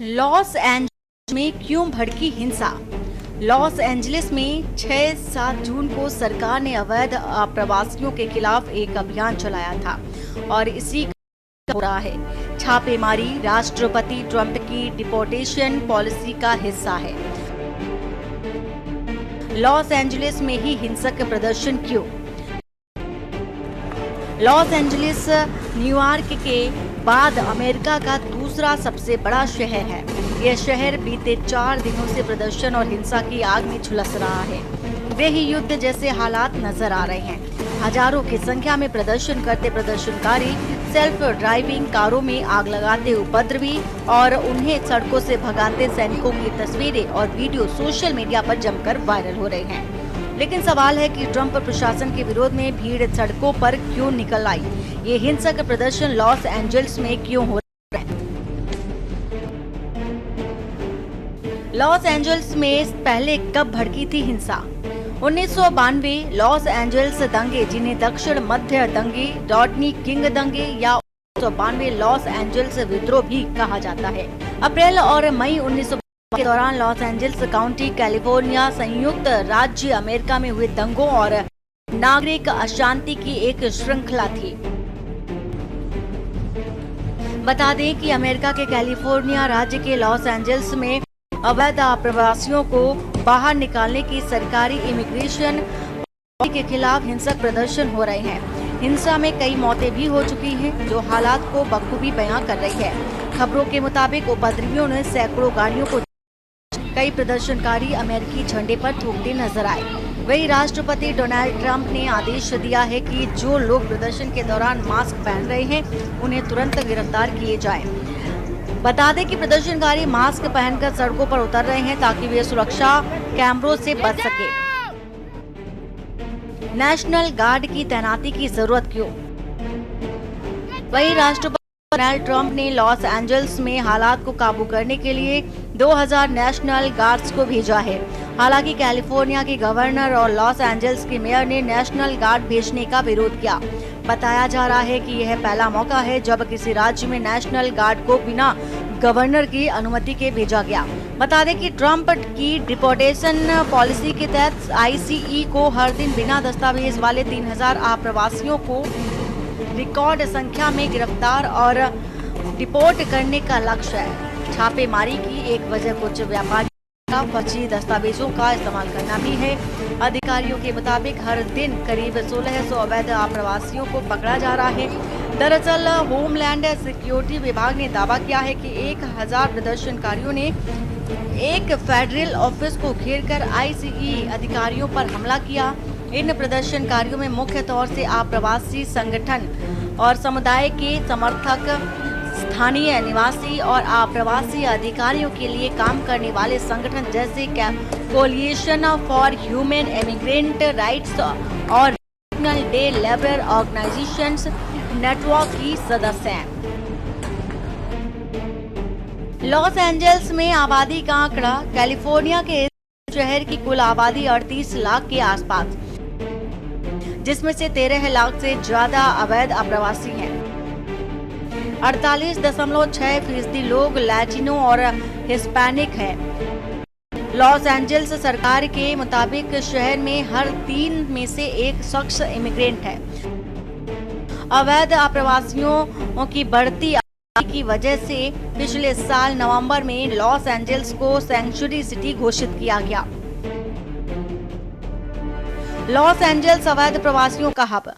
Los Angeles में क्यों भड़की हिंसा। लॉस एंजलिस में 6-7 जून को सरकार ने अवैध प्रवासियों के खिलाफ एक अभियान चलाया था और इसी का हो रहा है। छापेमारी राष्ट्रपति ट्रंप की डिपोर्टेशन पॉलिसी का हिस्सा है। लॉस एंजलिस में ही हिंसक प्रदर्शन क्यों। लॉस एंजलिस न्यूयॉर्क के बाद अमेरिका का दूसरा सबसे बड़ा शहर है। यह शहर बीते 4 दिनों से प्रदर्शन और हिंसा की आग में झुलस रहा है। वे ही युद्ध जैसे हालात नजर आ रहे हैं। हजारों की संख्या में प्रदर्शन करते प्रदर्शनकारी सेल्फ ड्राइविंग कारों में आग लगाते उपद्रवी और उन्हें सड़कों से भगाते सैनिकों की तस्वीरें और वीडियो सोशल मीडिया पर जमकर वायरल हो रहे हैं। लेकिन सवाल है कि ट्रंप प्रशासन के विरोध में भीड़ सड़कों पर क्यों निकल आई। ये हिंसक प्रदर्शन लॉस एंजल्स में क्यों हो रहा है। लॉस एंजल्स में पहले कब भड़की थी हिंसा। 1992 लॉस एंजल्स दंगे, जिन्हें दक्षिण मध्य दंगे, डॉटनी किंग दंगे या 1992 लॉस एंजल्स विद्रोह भी कहा जाता है। अप्रैल और मई 1992 के दौरान लॉस एंजल्स काउंटी, कैलिफोर्निया, संयुक्त राज्य अमेरिका में हुए दंगों और नागरिक अशांति की एक श्रृंखला थी। बता दें कि अमेरिका के कैलिफोर्निया राज्य के लॉस एंजल्स में अवैध प्रवासियों को बाहर निकालने की सरकारी इमिग्रेशन पॉलिसी के खिलाफ हिंसक प्रदर्शन हो रहे हैं। हिंसा में कई मौतें भी हो चुकी हैं, जो हालात को बखूबी बयां कर रही है। खबरों के मुताबिक उपद्रवियों ने सैकड़ों गाड़ियों को, कई प्रदर्शनकारी अमेरिकी झंडे पर थूकते नजर आए। वही राष्ट्रपति डोनाल्ड ट्रंप ने आदेश दिया है कि जो लोग प्रदर्शन के दौरान मास्क पहन रहे हैं उन्हें तुरंत गिरफ्तार किए जाएं। बता दें कि प्रदर्शनकारी मास्क पहनकर सड़कों पर उतर रहे हैं ताकि वे सुरक्षा कैमरों से बच सके। नेशनल गार्ड की तैनाती की जरूरत क्यों। वही राष्ट्रपति डोनाल्ड ट्रंप ने लॉस एंजल्स में हालात को काबू करने के लिए 2000 नेशनल गार्ड्स को भेजा है। हालांकि कैलिफोर्निया के गवर्नर और लॉस एंजल्स के मेयर ने नेशनल गार्ड भेजने का विरोध किया। बताया जा रहा है कि यह पहला मौका है जब किसी राज्य में नेशनल गार्ड को बिना गवर्नर की अनुमति के भेजा गया। बता दें कि ट्रंप की डिपोर्टेशन पॉलिसी के तहत ICE को हर दिन बिना दस्तावेज वाले 3000 अप्रवासियों को रिकॉर्ड संख्या में गिरफ्तार और डिपोर्ट करने का लक्ष्य है। छापेमारी की एक वजह कुछ व्यापारियों का फर्जी दस्तावेजों का इस्तेमाल करना भी है। अधिकारियों के मुताबिक हर दिन करीब 1600 अवैध प्रवासियों को पकड़ा जा रहा है। दरअसल होमलैंड सिक्योरिटी विभाग ने दावा किया है कि 1000 प्रदर्शनकारियों ने एक फेडरल ऑफिस को घेरकर ICE अधिकारियों पर हमला किया। इन प्रदर्शनकारियों में मुख्य तौर से अप्रवासी संगठन और समुदाय के समर्थक, स्थानीय निवासी और अप्रवासी अधिकारियों के लिए काम करने वाले संगठन जैसे coalition for human immigrant rights और national day labour organisations network की सदस्य हैं। लॉस एंजल्स में आबादी का आंकड़ा। कैलिफोर्निया के शहर की कुल आबादी 38 लाख के आसपास, जिसमें से 13 लाख से ज्यादा अवैध अप्रवासी हैं। 48.6% लोग लैटिनो और हिस्पैनिक हैं। लॉस एंजल्स सरकार के मुताबिक शहर में हर 3 में से 1 शख्स इमिग्रेंट है। अवैध अप्रवासियों की बढ़ती आबादी की वजह से पिछले साल नवंबर में लॉस एंजल्स को सैंक्चुरी सिटी घोषित किया गया। लॉस एंजल्स अवैध प्रवासियों का हब।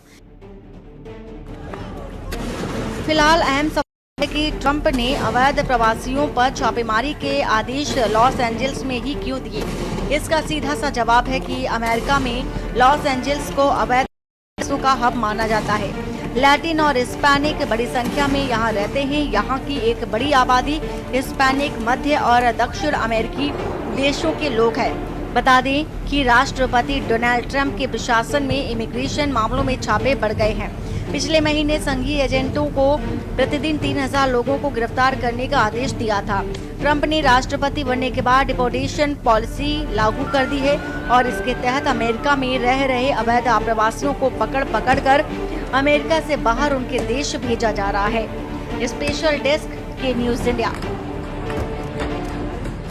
फिलहाल अहम सवाल है कि ट्रंप ने अवैध प्रवासियों पर छापेमारी के आदेश लॉस एंजल्स में ही क्यों दिए। इसका सीधा सा जवाब है कि अमेरिका में लॉस एंजल्स को अवैध प्रवासियों का हब माना जाता है। लैटिन और हिस्पैनिक बड़ी संख्या में यहाँ रहते हैं। यहाँ की एक बड़ी आबादी हिस्पैनिक, मध्य और दक्षिण अमेरिकी देशों के लोग हैं। बता दें कि राष्ट्रपति डोनाल्ड ट्रंप के प्रशासन में इमिग्रेशन मामलों में छापे बढ़ गए हैं। पिछले महीने संघीय एजेंटों को प्रतिदिन 3000 लोगों को गिरफ्तार करने का आदेश दिया था। ट्रंप ने राष्ट्रपति बनने के बाद डिपोर्टेशन पॉलिसी लागू कर दी है और इसके तहत अमेरिका में रह रहे अवैध अप्रवासियों को पकड़ कर अमेरिका से बाहर उनके देश भेजा जा रहा है। स्पेशल डेस्क के न्यूज़ इंडिया।